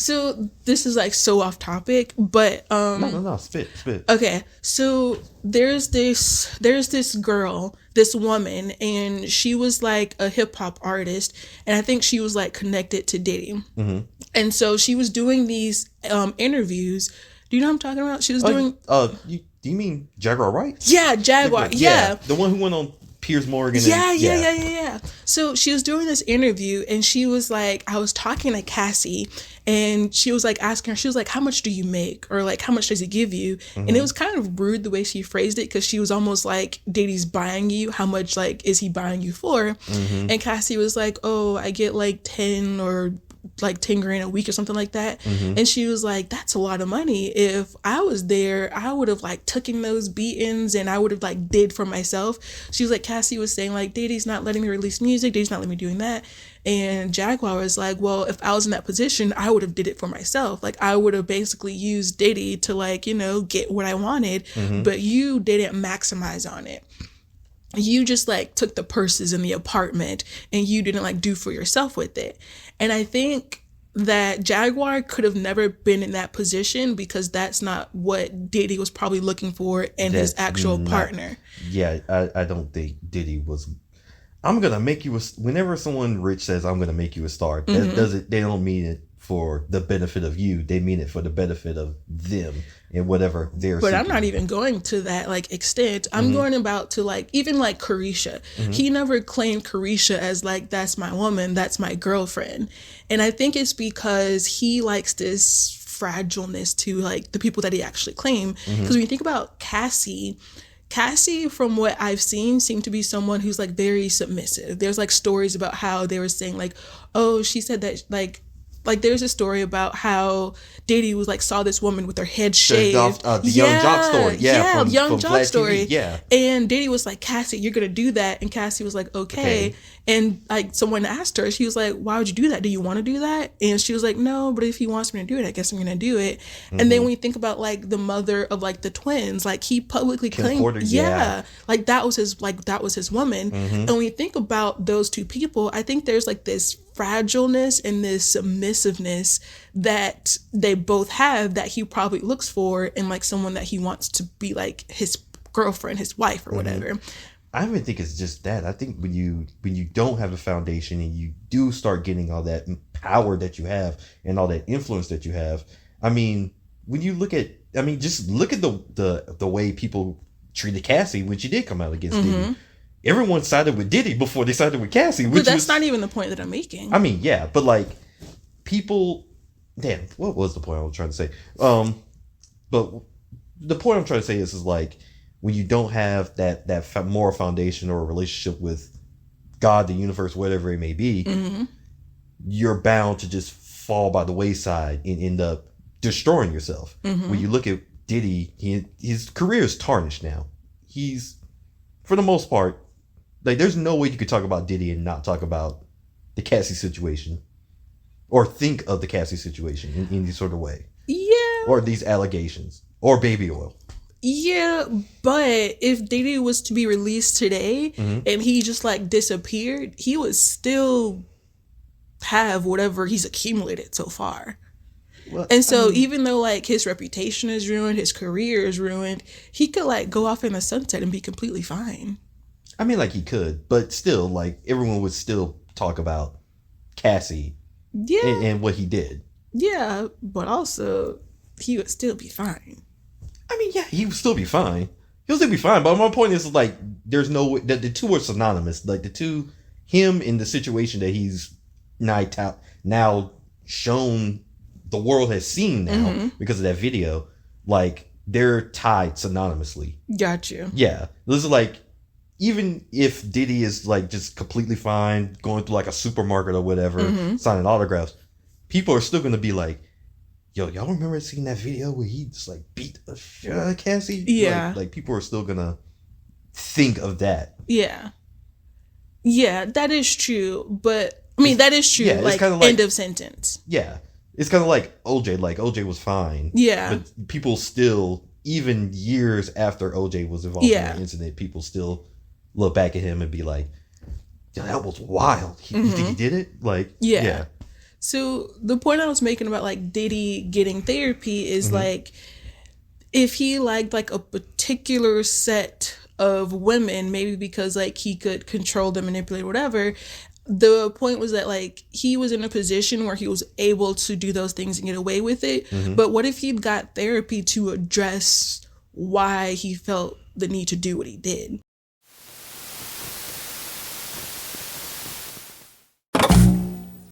So this is like so off topic, but No, spit. Okay, so there's this girl, this woman, and she was like a hip hop artist, and I think she was like connected to Diddy. Mm-hmm. And so she was doing these interviews. Do you know what I'm talking about? She was doing. Do you mean Jaguar Wright? Yeah, Jaguar. Yeah, the one who went on Piers Morgan. Yeah. So she was doing this interview, and she was like, I was talking to Cassie, and she was like asking her, she was like, how much do you make? Or like, how much does he give you? Mm-hmm. And it was kind of rude the way she phrased it, because she was almost like, Diddy's buying you. How much like is he buying you for? Mm-hmm. And Cassie was like, oh, I get like 10 or like 10 grand a week or something like that. Mm-hmm. And she was like, that's a lot of money. If I was there, I would have like taken those beatings and I would have like did for myself. She was like, Cassie was saying like, Diddy's not letting me release music, Diddy's not letting me doing that. And Jaguar was like, well, if I was in that position, I would have did it for myself. Like I would have basically used Diddy to like, you know, get what I wanted. Mm-hmm. But you didn't maximize on it. You just like took the purses in the apartment and you didn't like do for yourself with it. And I think that Jaguar could have never been in that position, because that's not what Diddy was probably looking for in his actual partner. Yeah, I don't think Diddy was. I'm gonna make you a. Whenever someone rich says I'm gonna make you a star, mm-hmm. They don't mean it for the benefit of you. They mean it for the benefit of them and whatever they're. But I'm not even going to that like extent. I'm mm-hmm. going about to like even like Carisha. Mm-hmm. He never claimed Carisha as like, that's my woman, that's my girlfriend. And I think it's because he likes this fragileness to like the people that he actually claimed. Because mm-hmm. when you think about Cassie, from what I've seen, seemed to be someone who's like very submissive. There's like stories about how they were saying like, oh, she said that like there's a story about how Diddy was like saw this woman with her head shaved. The Young Jock story. Yeah, from Young Jock story. TV. Yeah. And Diddy was like, Cassie, you're going to do that. And Cassie was like, okay. And like someone asked her, she was like, why would you do that? Do you want to do that? And she was like, no, but if he wants me to do it, I guess I'm going to do it. Mm-hmm. And then when you think about like the mother of like the twins, like he publicly claimed, Porter, like that was his woman. Mm-hmm. And when you think about those two people, I think there's like this fragileness and this submissiveness that they both have that he probably looks for in like someone that he wants to be like his girlfriend, his wife, or mm-hmm. whatever. I don't even think it's just that. I think when you don't have a foundation and you do start getting all that power that you have and all that influence that you have, I mean, when you look at, just look at the way people treated Cassie when she did come out against mm-hmm. Diddy. Everyone sided with Diddy before they sided with Cassie. But that's not even the point that I'm making. I mean, yeah, but like people, damn, what was the point I was trying to say? But the point I'm trying to say is like, when you don't have that moral foundation or a relationship with God, the universe, whatever it may be, mm-hmm. you're bound to just fall by the wayside and end up destroying yourself. Mm-hmm. When you look at Diddy, his career is tarnished now. He's, for the most part, like there's no way you could talk about Diddy and not talk about the Cassie situation or think of the Cassie situation in any sort of way. Yeah. Or these allegations or baby oil. Yeah, but if Diddy was to be released today mm-hmm. and he just like disappeared, he would still have whatever he's accumulated so far. Well, and so even though like his reputation is ruined, his career is ruined, he could like go off in the sunset and be completely fine. I mean, like he could, but still, like everyone would still talk about Cassie and what he did. Yeah, but also he would still be fine. I mean, yeah, he would still be fine. He'll still be fine. But my point is, like, there's no way that the two are synonymous. Like, the two, him in the situation that he's now shown the world has seen now mm-hmm. because of that video, like, they're tied synonymously. Got you. Yeah. This is like, even if Diddy is, like, just completely fine, going through, like, a supermarket or whatever, mm-hmm. signing autographs, people are still going to be like, yo, y'all remember seeing that video where he just like beat the shit out of Cassie? Yeah. Like people are still gonna think of that. Yeah. Yeah, that is true. But I mean, that is true. Yeah, like end of sentence. Yeah. It's kind of like OJ. Like OJ was fine. Yeah. But people still, even years after OJ was involved in the incident, people still look back at him and be like, yeah, that was wild. You think he did it? Like, yeah. So the point I was making about like Diddy getting therapy is like, if he liked like a particular set of women, maybe because like he could control them, manipulate, whatever. The point was that like he was in a position where he was able to do those things and get away with it. But what if he'd got therapy to address why he felt the need to do what he did?